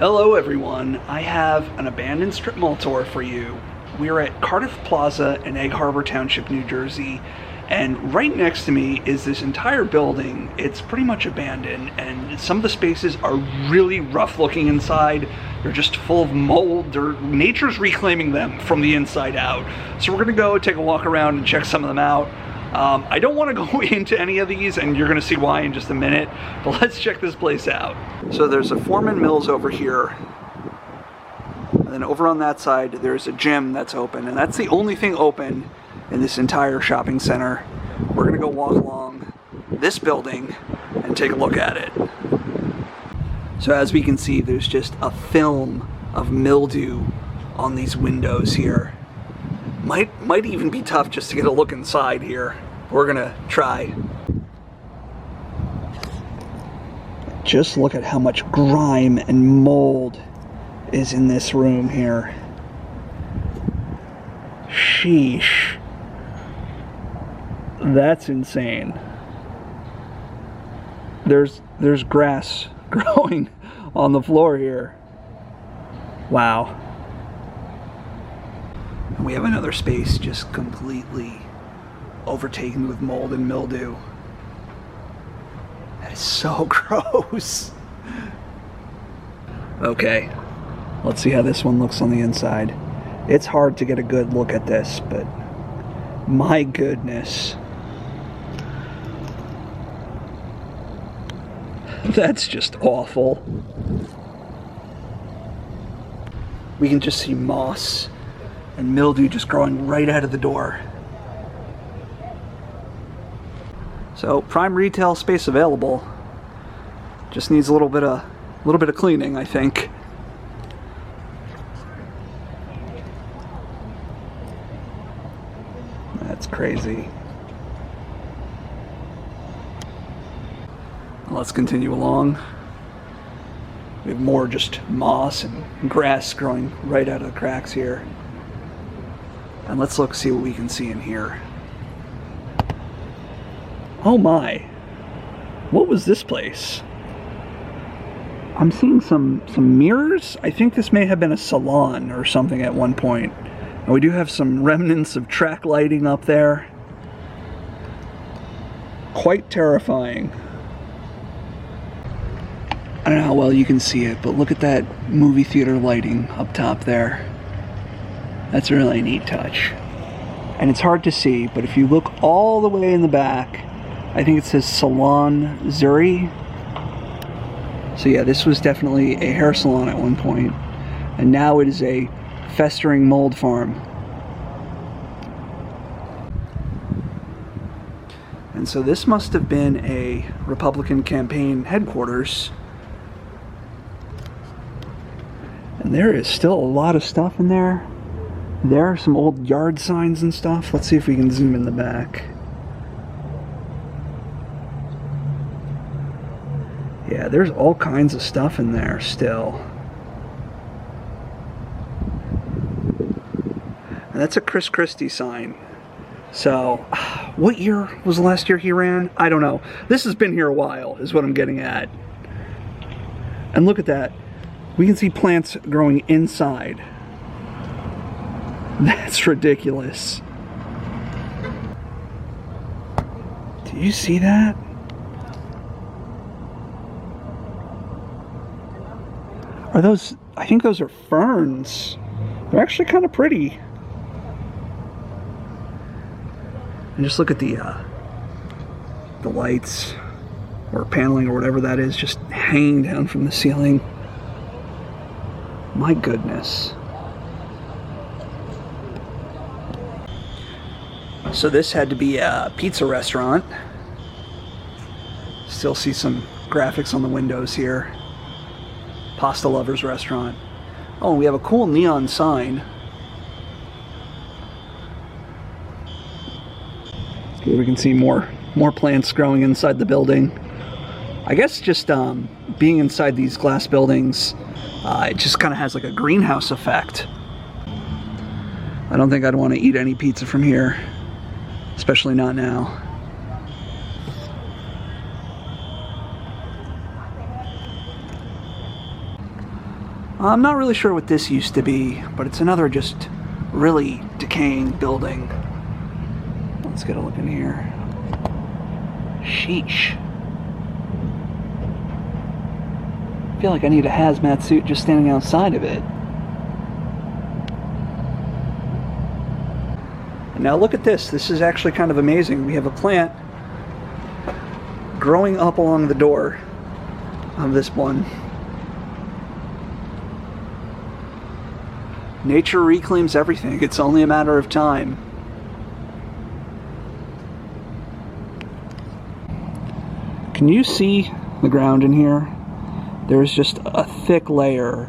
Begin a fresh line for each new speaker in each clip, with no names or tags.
Hello everyone, I have an abandoned strip mall tour for you. We're at Cardiff Plaza in Egg Harbor Township, New Jersey, and right next to me is this entire building. It's pretty much abandoned, and some of the spaces are really rough looking inside. They're just full of mold. Nature's reclaiming them from the inside out. So we're gonna go take a walk around and check some of them out. I don't want to go into any of these, and you're going to see why in just a minute, but let's check this place out. So there's a Foreman Mills over here, and then over on that side there's a gym that's open, and that's the only thing open in this entire shopping center. We're going to go walk along this building and take a look at it. So as we can see, there's just a film of mildew on these windows here. Might even be tough just to get a look inside here. We're gonna try. Just look at how much grime and mold is in this room here. Sheesh. That's insane. There's grass growing on the floor here. Wow. And we have another space just completely overtaken with mold and mildew. That is so gross. Okay, let's see how this one looks on the inside. It's hard to get a good look at this, but my goodness. That's just awful. We can just see moss and mildew just growing right out of the door. So prime retail space available. Just needs a little bit of cleaning, I think. That's crazy. Let's continue along. We have more just moss and grass growing right out of the cracks here. And let's see what we can see in here. Oh my, what was this place? I'm seeing some mirrors. I think this may have been a salon or something at one point. And we do have some remnants of track lighting up there. Quite terrifying. I don't know how well you can see it, but look at that movie theater lighting up top there. That's a really neat touch. And it's hard to see, but if you look all the way in the back, I think it says Salon Zuri. So yeah, this was definitely a hair salon at one point, and now it is a festering mold farm. And so this must have been a Republican campaign headquarters. And there is still a lot of stuff in there. There are some old yard signs and stuff. Let's see if we can zoom in the back. Yeah, there's all kinds of stuff in there still. And that's a Chris Christie sign. So, what year was the last year he ran? I don't know. This has been here a while, is what I'm getting at. And look at that. We can see plants growing inside. That's ridiculous. Do you see that? Are those, I think those are ferns. They're actually kind of pretty. And just look at the lights or paneling or whatever that is just hanging down from the ceiling. My goodness. So this had to be a pizza restaurant. Still see some graphics on the windows here. Pasta Lovers Restaurant. Oh, we have a cool neon sign. Here we can see more plants growing inside the building. I guess just being inside these glass buildings, it just kind of has like a greenhouse effect. I don't think I'd want to eat any pizza from here, especially not now. I'm not really sure what this used to be, but it's another just really decaying building. Let's get a look in here. Sheesh. I feel like I need a hazmat suit just standing outside of it. And now look at this. This is actually kind of amazing. We have a plant growing up along the door of this one. Nature reclaims everything. It's only a matter of time. Can you see the ground in here? There's just a thick layer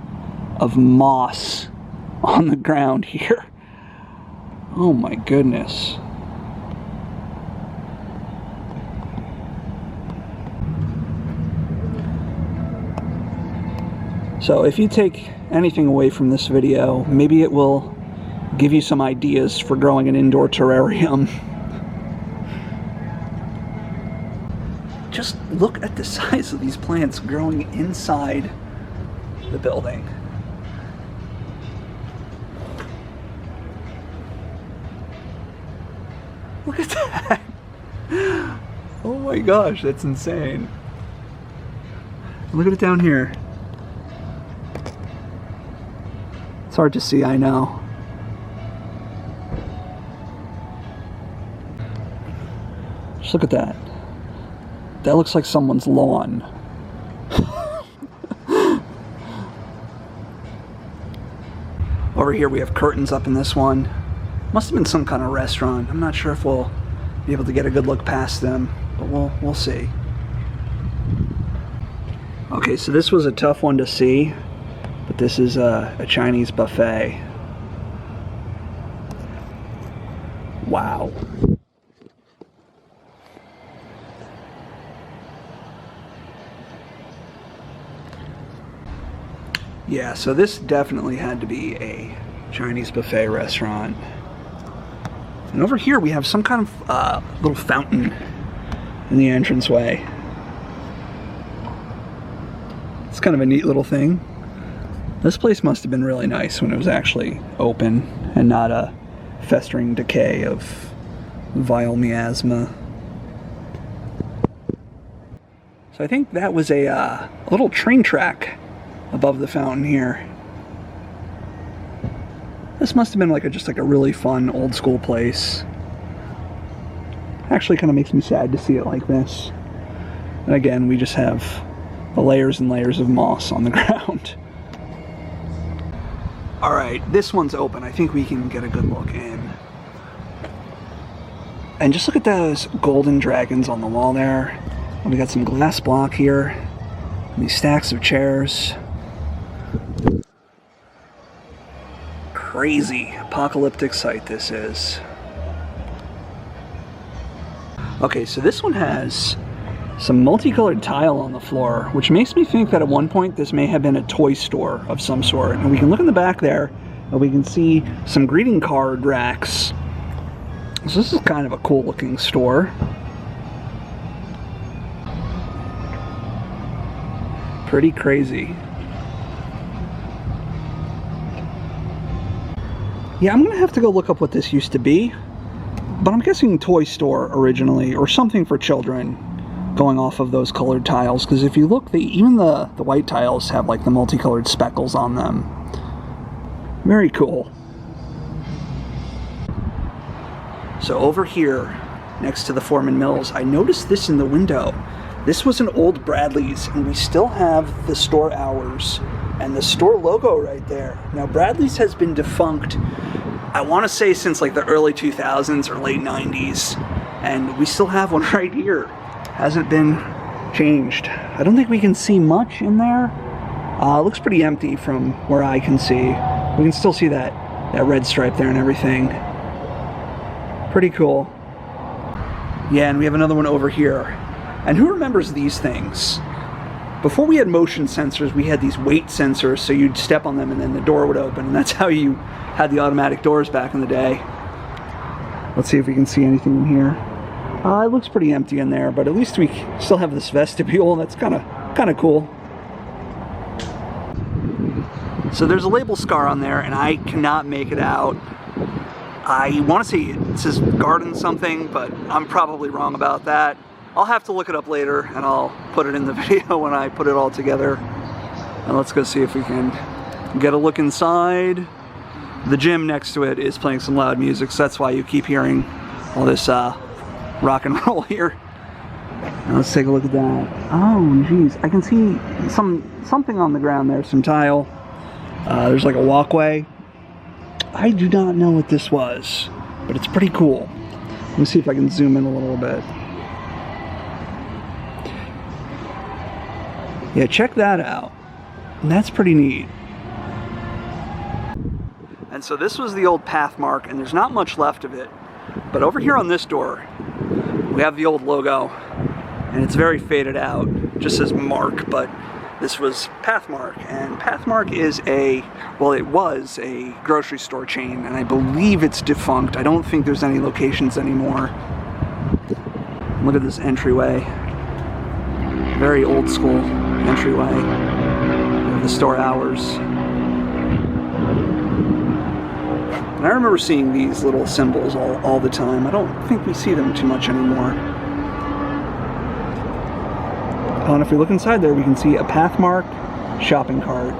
of moss on the ground here. Oh my goodness. So if you take anything away from this video, maybe it will give you some ideas for growing an indoor terrarium. Just look at the size of these plants growing inside the building. Look at that! Oh my gosh, that's insane. Look at it down here. It's hard to see, I know. Just look at that. That looks like someone's lawn. Over here we have curtains up in this one. Must have been some kind of restaurant. I'm not sure if we'll be able to get a good look past them, but we'll see. Okay, so this was a tough one to see, but this is a Chinese buffet. Wow. Yeah, so this definitely had to be a Chinese buffet restaurant. And over here we have some kind of little fountain in the entranceway. It's kind of a neat little thing. This place must have been really nice when it was actually open and not a festering decay of vile miasma. So I think that was a little train track above the fountain here. This must have been like just like a really fun old school place. Actually kind of makes me sad to see it like this. And again, we just have the layers and layers of moss on the ground. Alright, this one's open. I think we can get a good look in. And just look at those golden dragons on the wall there. And we got some glass block here. And these stacks of chairs. Crazy apocalyptic site this is. Okay, so this one has some multicolored tile on the floor, which makes me think that at one point this may have been a toy store of some sort. And we can look in the back there and we can see some greeting card racks. So this is kind of a cool looking store. Pretty crazy. Yeah, I'm gonna have to go look up what this used to be, but I'm guessing toy store originally, or something for children, going off of those colored tiles, because if you look, even the white tiles have like the multicolored speckles on them. Very cool. So over here, next to the Foreman Mills, I noticed this in the window. This was an old Bradley's, and we still have the store hours and the store logo right there. Now Bradley's has been defunct, I want to say since like the early 2000s or late 90s, and we still have one right here. Hasn't been changed. I don't think we can see much in there. It looks pretty empty from where I can see. We can still see that red stripe there and everything. Pretty cool. Yeah, and we have another one over here. And who remembers these things? Before we had motion sensors, we had these weight sensors, so you'd step on them and then the door would open, and that's how you had the automatic doors back in the day. Let's see if we can see anything in here. It looks pretty empty in there, but at least we still have this vestibule. That's kind of cool. So there's a label scar on there, and I cannot make it out. I want to see it. It says garden something, but I'm probably wrong about that. I'll have to look it up later, and I'll put it in the video when I put it all together. And let's go see if we can get a look inside. The gym next to it is playing some loud music, so that's why you keep hearing all this rock and roll here. Now let's take a look at that. Oh, geez, I can see something on the ground there, some tile. There's like a walkway. I do not know what this was, but it's pretty cool. Let me see if I can zoom in a little bit. Yeah, check that out. And that's pretty neat. And so this was the old path mark, and there's not much left of it. But over here on this door, we have the old logo, and it's very faded out. It just says Mark, but this was Pathmark, and Pathmark is it was a grocery store chain, and I believe it's defunct. I don't think there's any locations anymore. Look at this entryway. Very old school entryway. The store hours. And I remember seeing these little symbols all the time. I don't think we see them too much anymore. Oh, and if we look inside there, we can see a Pathmark shopping cart.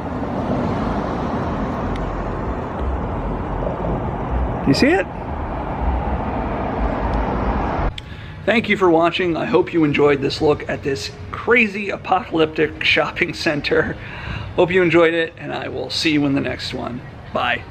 Do you see it? Thank you for watching. I hope you enjoyed this look at this crazy apocalyptic shopping center. Hope you enjoyed it, and I will see you in the next one. Bye.